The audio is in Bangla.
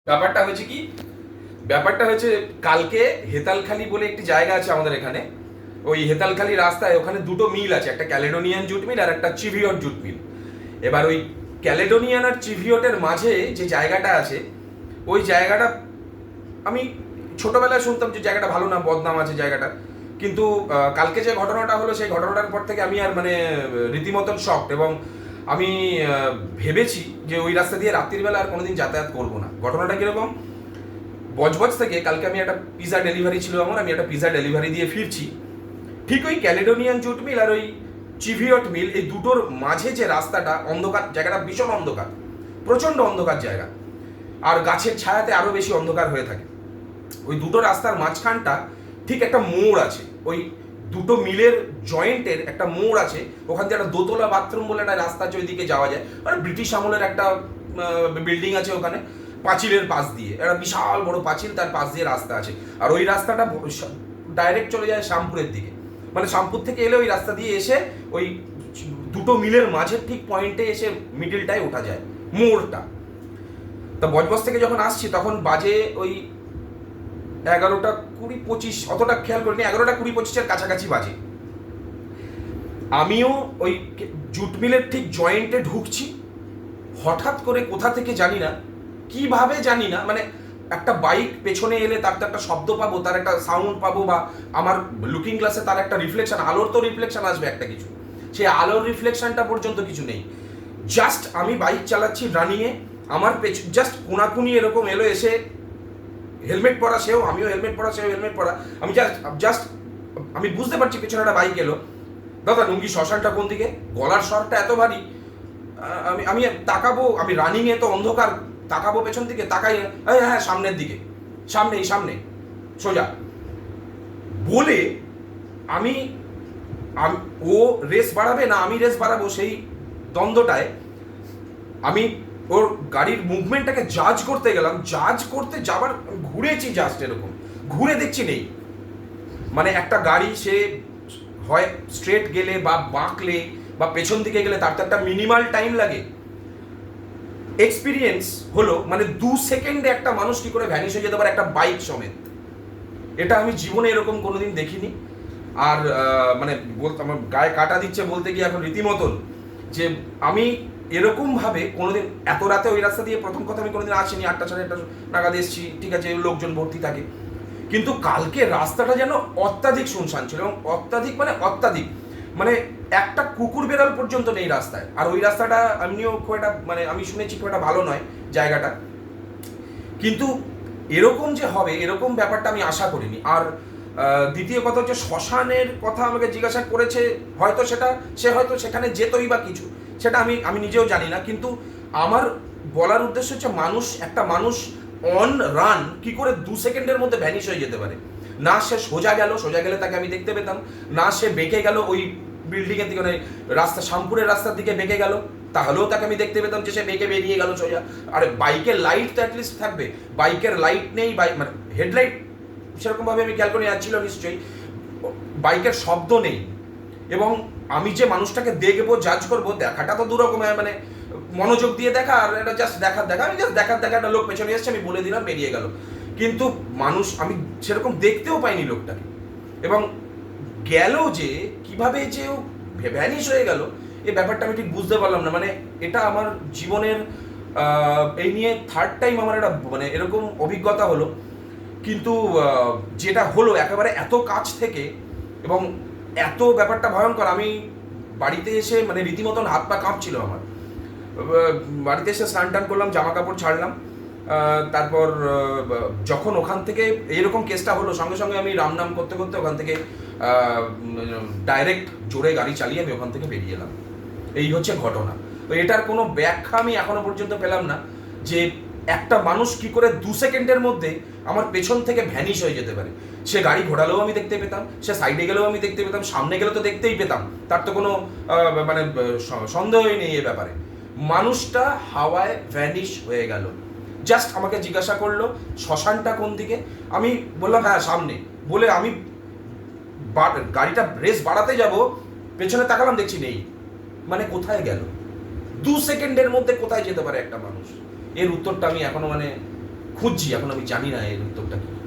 ব্যাপারটা হয়েছে কি, ব্যাপারটা হয়েছে কালকে হেতালখালি বলে একটি জায়গা আছে আমাদের এখানে। ওই হেতালখালি রাস্তায় ওখানে দুটো মিল আছে, একটা ক্যালেডোনিয়ান জুট মিল আর একটা চিভিয়ট জুট মিল। এবার ওই ক্যালেডোনিয়ান আর চিভিয়টের মাঝে যে জায়গাটা আছে, ওই জায়গাটা আমি ছোটবেলায় শুনতাম যে জায়গাটা ভালো না, বদনাম আছে জায়গাটা। কিন্তু কালকে যে ঘটনাটা হলো সেই ঘটনাটার পর থেকে আমি আর মানে রীতিমতন শকড, এবং আমি ভেবেছি যে ওই রাস্তা দিয়ে রাত্রির বেলা আর কোনোদিন যাতায়াত করবো না। ঘটনাটা কিরকম, বজবজ থেকে কালকে আমি একটা পিজা ডেলিভারি ছিল আমার, আমি একটা পিজা ডেলিভারি দিয়ে ফিরছি। ঠিক ওই ক্যালেডোনিয়ান জুট মিল আর ওই চিভিয়ট মিল, এই দুটোর মাঝে যে রাস্তাটা, অন্ধকার জায়গাটা, ভীষণ অন্ধকার, প্রচণ্ড অন্ধকার জায়গা, আর গাছের ছায়াতে আরও বেশি অন্ধকার হয়ে থাকে। ওই দুটো রাস্তার মাঝখানটা ঠিক একটা মোড় আছে, ওই দুটো মিলের জয়েন্টের একটা মোড় আছে, ওখান থেকে একটা দোতলা বাথরুম বলে একটা রাস্তা আছে, ওইদিকে যাওয়া যায়। মানে ব্রিটিশ আমলের একটা বিল্ডিং আছে ওখানে, পাঁচিলের পাশ দিয়ে একটা বিশাল বড় পাঁচিল, তার পাশ দিয়ে রাস্তা আছে। আর ওই রাস্তাটা ডাইরেক্ট চলে যায় শ্যামপুরের দিকে। মানে শ্যামপুর থেকে এলে ওই রাস্তা দিয়ে এসে ওই দুটো মিলের মাঝের ঠিক পয়েন্টে এসে মিডিলটায় ওঠা যায়, মোড়টা। তা বজবজ থেকে যখন আসছি তখন বাজে ওই 11:20-25, অতটা খেয়াল করিনি, 11:20-25-এর কাছাকাছি বাজে। আমিও ওই জুট মিলের ঠিক জয়েন্টে ঢুকছি, হঠাৎ করে কোথা থেকে জানি না, কিভাবে জানি না, মানে একটা বাইক পেছনে এলে তার তো একটা শব্দ পাবো, তার একটা সাউন্ড পাবো, বা আমার লুকিং গ্লাসে তার একটা রিফ্লেকশন, আলোর তো রিফ্লেকশন আসবে একটা কিছু, সেই আলোর রিফ্লেকশনটা পর্যন্ত কিছু নেই। জাস্ট আমি বাইক চালাচ্ছি রানিংয়ে, আমার জাস্ট কোনাকুনি এরকম এলো এসে, হেলমেট পরা সেও, আমিও হেলমেট পরা, সেও হেলমেট পরা, আমি জাস্ট আমি বুঝতে পারছি পেছনে একটা বাইক এলো। দাদা লুঙ্গি শ্মশানটা কোন দিকে, গলার স্বরটা এত ভারী, আমি আমি তাকাবো, আমি রানিংয়ে তো অন্ধকার, তাকাবো পেছন দিকে, তাকাই, হ্যাঁ হ্যাঁ সামনের দিকে, সামনে সোজা বলে আমি ও রেস বাড়াবে না আমি রেস বাড়াবো, সেই দ্বন্দ্বটায় আমি ওর গাড়ির মুভমেন্টটাকে জাজ করতে গেলাম। জাজ করতে যাবার ঘুরেছি, জাস্ট এরকম ঘুরে দেখছি নেই। মানে একটা গাড়ি সে হয় স্ট্রেট গেলে বা বাঁকলে বা পেছন দিকে গেলে তার তো একটা মিনিমাল টাইম লাগে। এক্সপিরিয়েন্স হলো মানে 2 সেকেন্ডে একটা মানুষ কি করে ভ্যানিশ হয়ে যেতে পারে, একটা বাইক সমেত। এটা আমি জীবনে এরকম কোনোদিন দেখিনি। আর মানে বলতে আমার গায়ে কাটা দিচ্ছে বলতে গিয়ে এখন রীতিমতন, যে আমি এরকমভাবে কোনোদিন এত রাতে ওই রাস্তা দিয়ে প্রথম কথা আমি কোনোদিন আসিনি। 8টা 8:30 নাগাদ এসেছি, ঠিক আছে, লোকজন ভর্তি থাকে, কিন্তু কালকে রাস্তাটা যেন অত্যাধিক শুনশান ছিল, এবং অত্যাধিক মানে অত্যাধিক, মানে একটা কুকুর বেড়াল পর্যন্ত নেই রাস্তায়। আর ওই রাস্তাটা এমনিও খুব একটা, মানে আমি শুনেছি খুব একটা ভালো নয় জায়গাটা, কিন্তু এরকম যে হবে এরকম ব্যাপারটা আমি আশা করিনি। আর দ্বিতীয় কথা হচ্ছে, শ্মশানের কথা আমাকে জিজ্ঞাসা করেছে, হয়তো সেটা সে হয়তো সেখানে যেতই বা কিছু, সেটা আমি নিজেও জানি না। কিন্তু আমার বলার উদ্দেশ্য হচ্ছে, একটা মানুষ অন রান কি করে 2 সেকেন্ডের মধ্যে ভ্যানিশ হয়ে যেতে পারে। না সে সোজা গেলে তাকে আমি দেখতে পেতাম, না সে বেঁকে গেল ওই বিল্ডিংয়ের দিকে, মানে রাস্তা, শ্যামপুরের রাস্তার দিকে বেঁকে গেল, তাহলেও তাকে আমি দেখতে পেতাম যে সে বেঁকে বেরিয়ে গেল সোজা। আরে বাইকের লাইট তো অ্যাটলিস্ট থাকবে, বাইকের লাইট নেই, মানে হেডলাইট সেরকমভাবে আমি খেয়াল করে যাচ্ছিল নিশ্চয়ই, বাইকের শব্দ নেই। এবং আমি যে মানুষটাকে দেখবো, জাজ করবো, দেখাটা তো দুরকমের, মানে মনোযোগ দিয়ে দেখা আর এটা জাস্ট দেখা, আমি জাস্ট দেখা একটা লোক পেছনে এসছে, আমি বলে দিলাম, বেরিয়ে গেল। কিন্তু মানুষ আমি সেরকম দেখতেও পাইনি লোকটাকে। এবং গেল যে কিভাবে যে ও ভ্যানিশ হয়ে গেল, এই ব্যাপারটা আমি ঠিক বুঝতে পারলাম না। মানে এটা আমার জীবনের এই নিয়ে 3rd টাইম আমার একটা মানে এরকম অভিজ্ঞতা হলো। কিন্তু যেটা হলো একেবারে এত কাছ থেকে, এবং এত ব্যাপারটা ভয়ঙ্কর, আমি বাড়িতে এসে মানে রীতিমতন হাত পা কাঁপছিল আমার। বাড়িতে এসে স্নান টান করলাম, জামা কাপড় ছাড়লাম, তারপর যখন ওখান থেকে এরকম কেসটা হলো, সঙ্গে সঙ্গে আমি রাম নাম করতে করতে ওখান থেকে ডাইরেক্ট জোরে গাড়ি চালিয়ে আমি ওখান থেকে বেরিয়ে এলাম। এই হচ্ছে ঘটনা। তো এটার কোনো ব্যাখ্যা আমি এখনো পর্যন্ত পেলাম না, যে একটা মানুষ কি করে 2 সেকেন্ডের মধ্যে আমার পেছন থেকে ভ্যানিশ হয়ে যেতে পারে। সে গাড়ি ঘোরালেও আমি দেখতে পেতাম, সে সাইডে গেলেও আমি দেখতে পেতাম, সামনে গেলে তো দেখতেই পেতাম, তার তো কোনো মানে সন্দেহই নেই এ ব্যাপারে। মানুষটা হাওয়ায় ভ্যানিশ হয়ে গেল। জাস্ট আমাকে জিজ্ঞাসা করলো শ্মশানটা কোন দিকে, আমি বললাম হ্যাঁ সামনে, বলে আমি গাড়িটা রেস বাড়াতে যাব, পেছনে তাকালাম, দেখছি নেই। মানে কোথায় গেল 2 সেকেন্ডের মধ্যে, কোথায় যেতে পারে একটা মানুষ? এর উত্তরটা আমি এখনো মানে খুঁজছি, এখন আমি জানি না এর উত্তরটা কি।